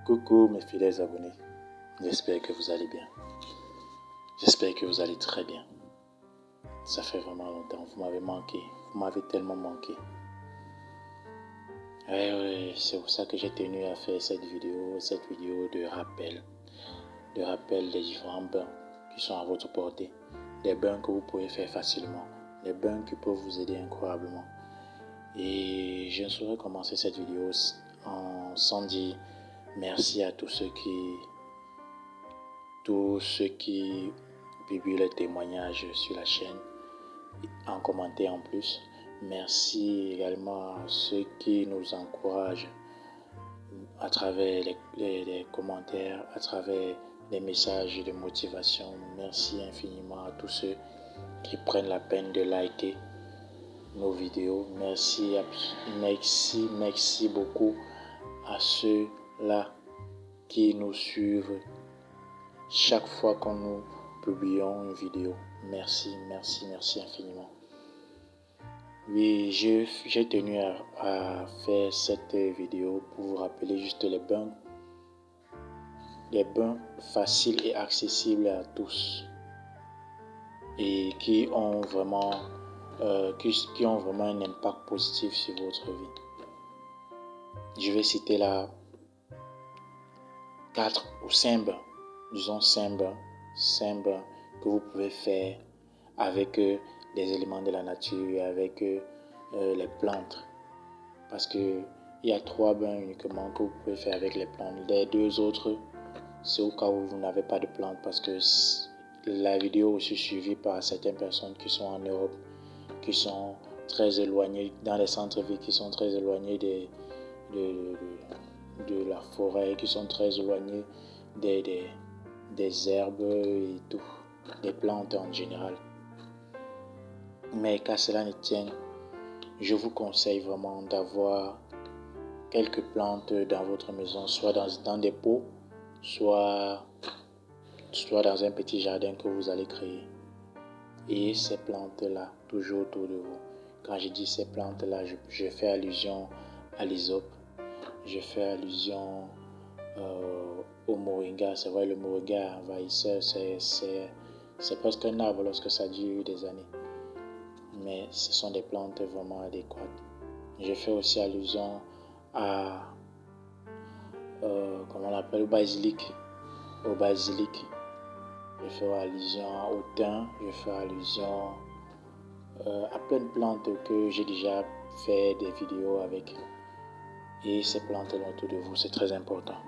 Coucou mes fidèles abonnés, j'espère que vous allez bien. J'espère que vous allez très bien. Ça fait vraiment longtemps, vous m'avez manqué, vous m'avez tellement manqué. Ouais, c'est pour ça que j'ai tenu à faire cette vidéo de rappel des différents bains qui sont à votre portée. Des bains que vous pouvez faire facilement, des bains qui peuvent vous aider incroyablement. Et je ne saurais commencer cette vidéo sans dire merci à tous ceux qui publient les témoignages sur la chaîne, en commentaire en plus. Merci également à ceux qui nous encouragent à travers les commentaires, à travers les messages de motivation. Merci infiniment à tous ceux qui prennent la peine de liker nos vidéos. Merci beaucoup à ceux-là qui nous suivent chaque fois que nous publions une vidéo. Merci infiniment. Oui, j'ai tenu à faire cette vidéo pour vous rappeler juste les bains faciles et accessibles à tous et qui ont vraiment un impact positif sur votre vie. Je vais citer là 4 ou 5 bains, disons 5 bains que vous pouvez faire avec des éléments de la nature, avec les plantes. Parce que il y a 3 bains uniquement que vous pouvez faire avec les plantes. Les 2 autres, c'est au cas où vous n'avez pas de plantes, parce que la vidéo est aussi suivie par certaines personnes qui sont en Europe, qui sont très éloignées, dans les centres-villes, qui sont très éloignées de la forêt, qui sont très éloignées des herbes et tout, des plantes en général. Mais qu'à cela ne tienne, je vous conseille vraiment d'avoir quelques plantes dans votre maison, soit dans des pots, soit dans un petit jardin que vous allez créer. Et ces plantes-là, toujours autour de vous. Quand je dis ces plantes-là, je fais allusion à l'hysope, je fais allusion au moringa. C'est vrai, le moringa envahisseur, c'est presque un arbre lorsque ça dure des années. Mais ce sont des plantes vraiment adéquates. Je fais aussi allusion à au basilic. Je fais allusion au thym, je fais allusion à plein de plantes que j'ai déjà fait des vidéos avec. Et ces plantes-là autour de vous, c'est très important.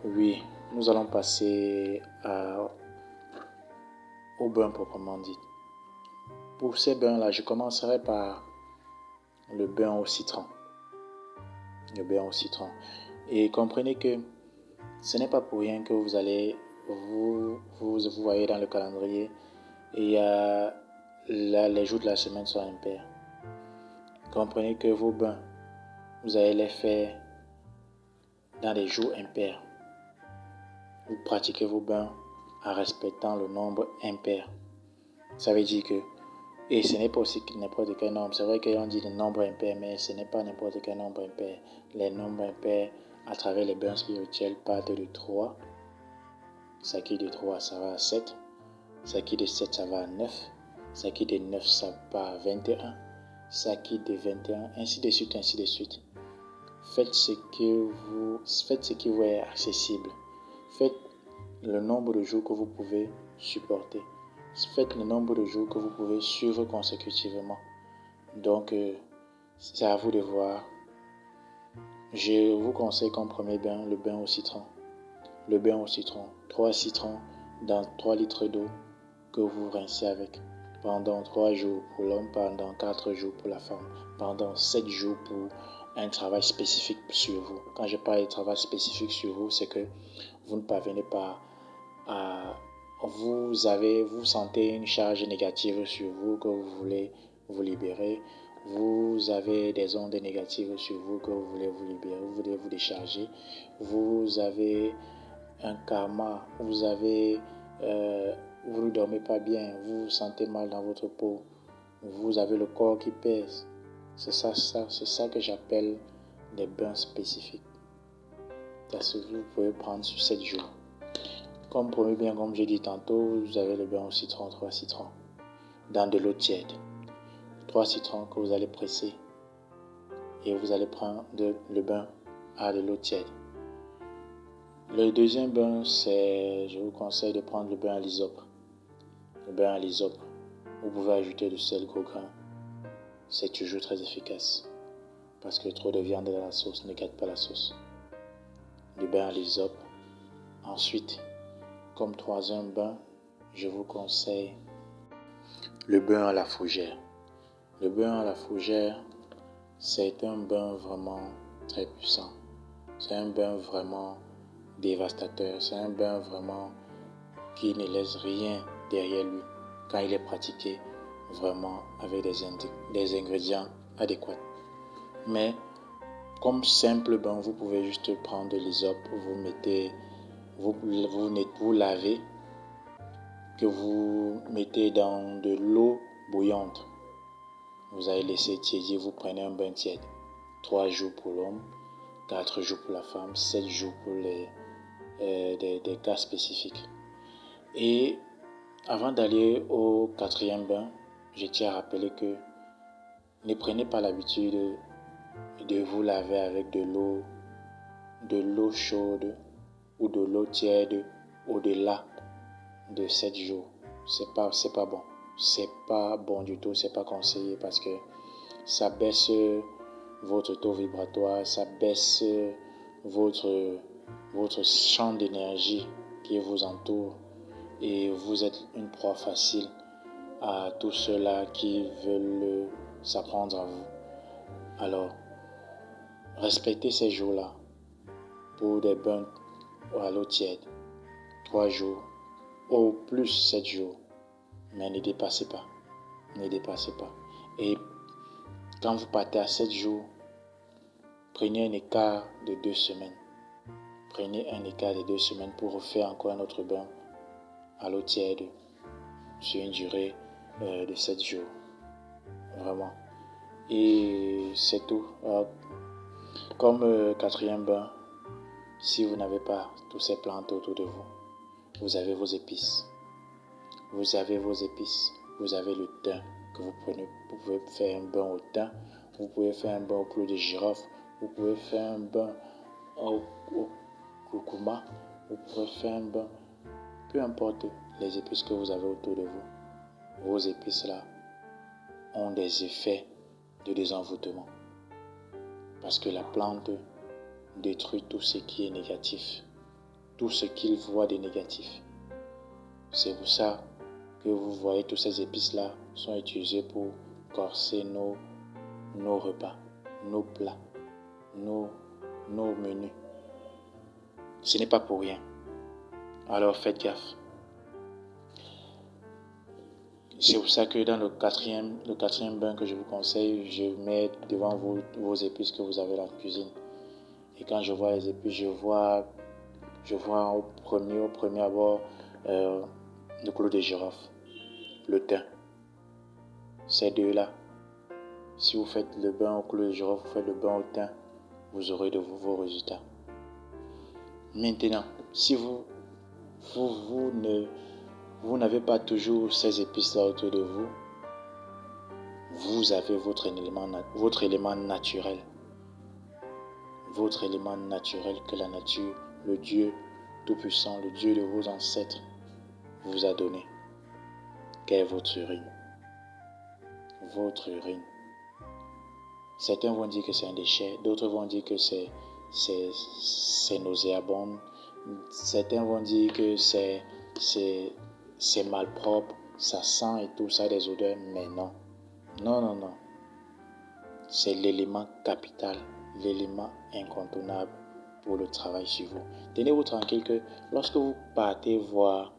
Oui, nous allons passer au bain proprement dit. Pour ces bains-là, je commencerai par le bain au citron. Et comprenez que ce n'est pas pour rien que vous allez, vous voyez dans le calendrier, et les jours de la semaine sont impairs. Comprenez que vos bains, vous allez les faire dans des jours impairs. Vous pratiquez vos bains en respectant le nombre impair. Ça veut dire que, et ce n'est pas aussi n'importe quel nombre. C'est vrai qu'on dit le nombre impair, mais ce n'est pas n'importe quel nombre impair. Les nombres impairs à travers les bains spirituels partent de 3. Ça qui est de 3, ça va à 7. Ça qui est de 7, ça va à 9. Ça qui est de 9, ça va à 21. Ça qui est de 21, ainsi de suite, ainsi de suite. Faites ce qui vous est accessible. Faites le nombre de jours que vous pouvez supporter. Faites le nombre de jours que vous pouvez suivre consécutivement. Donc, c'est à vous de voir. Je vous conseille comme premier bain, le bain au citron. 3 citrons dans 3 litres d'eau que vous rincez avec. Pendant 3 jours pour l'homme, pendant 4 jours pour la femme, pendant 7 jours pour un travail spécifique sur vous. Quand je parle de travail spécifique sur vous, c'est que vous ne parvenez pas à... Vous sentez une charge négative sur vous que vous voulez vous libérer. Vous avez des ondes négatives sur vous que vous voulez vous libérer, vous voulez vous décharger. Vous avez un karma, vous ne dormez pas bien, vous vous sentez mal dans votre peau, vous avez le corps qui pèse. C'est ça que j'appelle des bains spécifiques. Vous pouvez prendre sur 7 jours. Comprenez bien, comme j'ai dit tantôt, vous avez le bain au citron, 3 citrons, dans de l'eau tiède. 3 citrons que vous allez presser et vous allez prendre le bain à de l'eau tiède. Le deuxième bain, je vous conseille de prendre le bain à l'hysope. Le bain à l'hysope, vous pouvez ajouter du sel gros grain. C'est toujours très efficace parce que trop de viande dans la sauce ne gâte pas la sauce. Le bain à l'hysope. Ensuite, comme troisième bain, je vous conseille le bain à la fougère. Le bain à la fougère, c'est un bain vraiment très puissant. C'est un bain vraiment dévastateur. C'est un bain vraiment qui ne laisse rien derrière lui quand il est pratiqué vraiment avec des ingrédients adéquats. Mais comme simple bain, vous pouvez juste prendre de l'hysope, vous lavez, que vous mettez dans de l'eau bouillante. Vous allez laisser tiédir, vous prenez un bain tiède. 3 jours pour l'homme, 4 jours pour la femme, 7 jours pour des cas spécifiques. Et avant d'aller au 4e bain, je tiens à rappeler que ne prenez pas l'habitude de vous laver avec de l'eau chaude ou de l'eau tiède au-delà de 7 jours. C'est pas bon. C'est pas bon du tout, c'est pas conseillé parce que ça baisse votre taux vibratoire, ça baisse votre champ d'énergie qui vous entoure et vous êtes une proie facile à tous ceux-là qui veulent s'apprendre à vous. Alors, respectez ces jours-là pour des bains à l'eau tiède, 3 jours, au plus 7 jours, mais ne dépassez pas. Ne dépassez pas. Et quand vous partez à 7 jours, prenez un écart de 2 semaines. Prenez un écart de 2 semaines pour refaire encore un autre bain à l'eau tiède sur une durée de 7 jours. Vraiment. Et c'est tout. Comme 4e bain, si vous n'avez pas toutes ces plantes autour de vous, vous avez vos épices. Vous avez vos épices. Vous avez le thym que vous prenez. Vous pouvez faire un bain au thym. Vous pouvez faire un bain au clou de girofle. Vous pouvez faire un bain au curcuma. Vous pouvez faire un bain. Peu importe les épices que vous avez autour de vous. Vos épices là ont des effets de désenvoûtement. Parce que la plante détruit tout ce qui est négatif. Tout ce qu'il voit de négatif. C'est pour ça que vous voyez tous ces épices-là sont utilisés pour corser nos repas, nos plats, nos menus. Ce n'est pas pour rien. Alors faites gaffe. C'est pour ça que dans le quatrième bain que je vous conseille, je mets devant vous vos épices que vous avez dans la cuisine. Et quand je vois les épices, je vois au premier abord le clou de girofle, le thym. Ces deux-là, si vous faites le bain au clou de girofle, vous faites le bain au thym, vous aurez de vos résultats. Maintenant, si vous n'avez pas toujours ces épices-là autour de vous, vous avez votre élément naturel. Votre élément naturel que la nature, le Dieu Tout-Puissant, le Dieu de vos ancêtres, vous a donné. Quelle est votre urine? Votre urine. Certains vont dire que c'est un déchet, d'autres vont dire que c'est nauséabond. Certains vont dire que c'est malpropre, ça sent et tout ça, des odeurs, mais non. Non. C'est l'élément capital, l'élément incontournable pour le travail sur vous. Tenez-vous tranquille que lorsque vous partez voir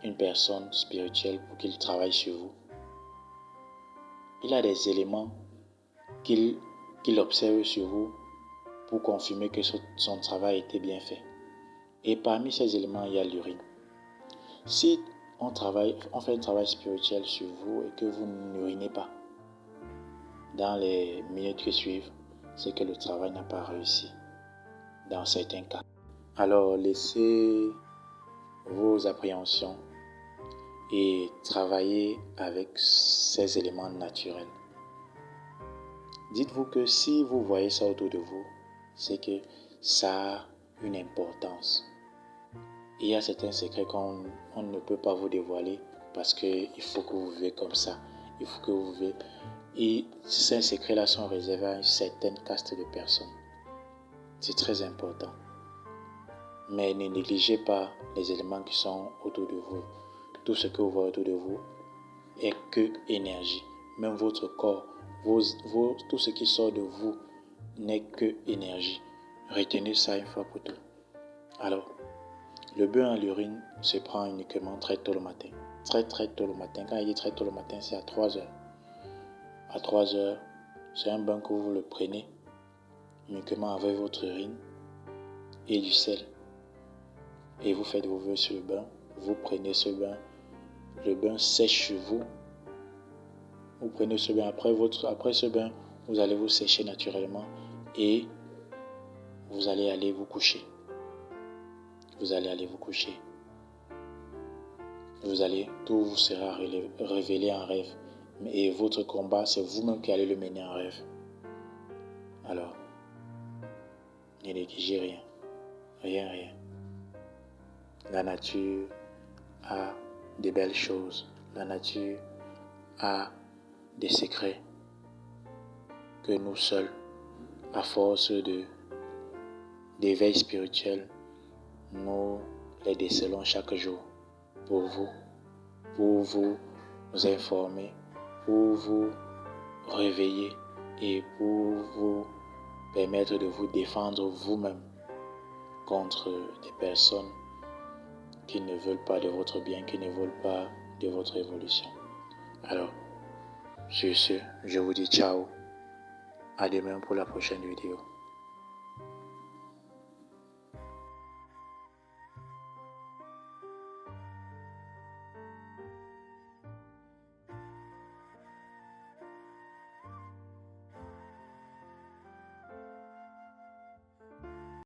une personne spirituelle pour qu'il travaille sur vous, il a des éléments qu'il observe sur vous pour confirmer que son travail était bien fait. Et parmi ces éléments, il y a l'urine. Si on fait un travail spirituel sur vous et que vous n'urinez pas dans les minutes qui suivent, c'est que le travail n'a pas réussi. dans certains cas. Alors, laissez vos appréhensions et travaillez avec ces éléments naturels. Dites-vous que si vous voyez ça autour de vous, c'est que ça a une importance. Il y a certains secrets qu'on ne peut pas vous dévoiler parce qu'il faut que vous vivez comme ça. Il faut que vous vivez. Et ces secrets-là sont réservés à une certaine caste de personnes. C'est très important. Mais ne négligez pas les éléments qui sont autour de vous. Tout ce que vous voyez autour de vous est que énergie. Même votre corps, tout ce qui sort de vous n'est que énergie. Retenez ça une fois pour toutes. Alors, le bain à l'urine se prend uniquement très tôt le matin. Très tôt le matin. Quand il dit très tôt le matin, c'est à 3 heures. À 3 heures, c'est un bain que vous le prenez uniquement avec votre urine et du sel. Et vous faites vos vœux sur le bain. Vous prenez ce bain. Le bain sèche sur vous. Vous prenez ce bain. Après ce bain, vous allez vous sécher naturellement et vous allez aller vous coucher. Vous allez aller vous coucher. Tout vous sera révélé en rêve. Et votre combat, c'est vous-même qui allez le mener en rêve. Alors, ne négligez rien. Rien. La nature a de belles choses. La nature a des secrets que nous seuls, à force d'éveil spirituel, nous les décelons chaque jour pour vous informer, pour vous réveiller et pour vous permettre de vous défendre vous-même contre des personnes qui ne veulent pas de votre bien, qui ne veulent pas de votre évolution. Alors, sur ce, je vous dis ciao. À demain pour la prochaine vidéo.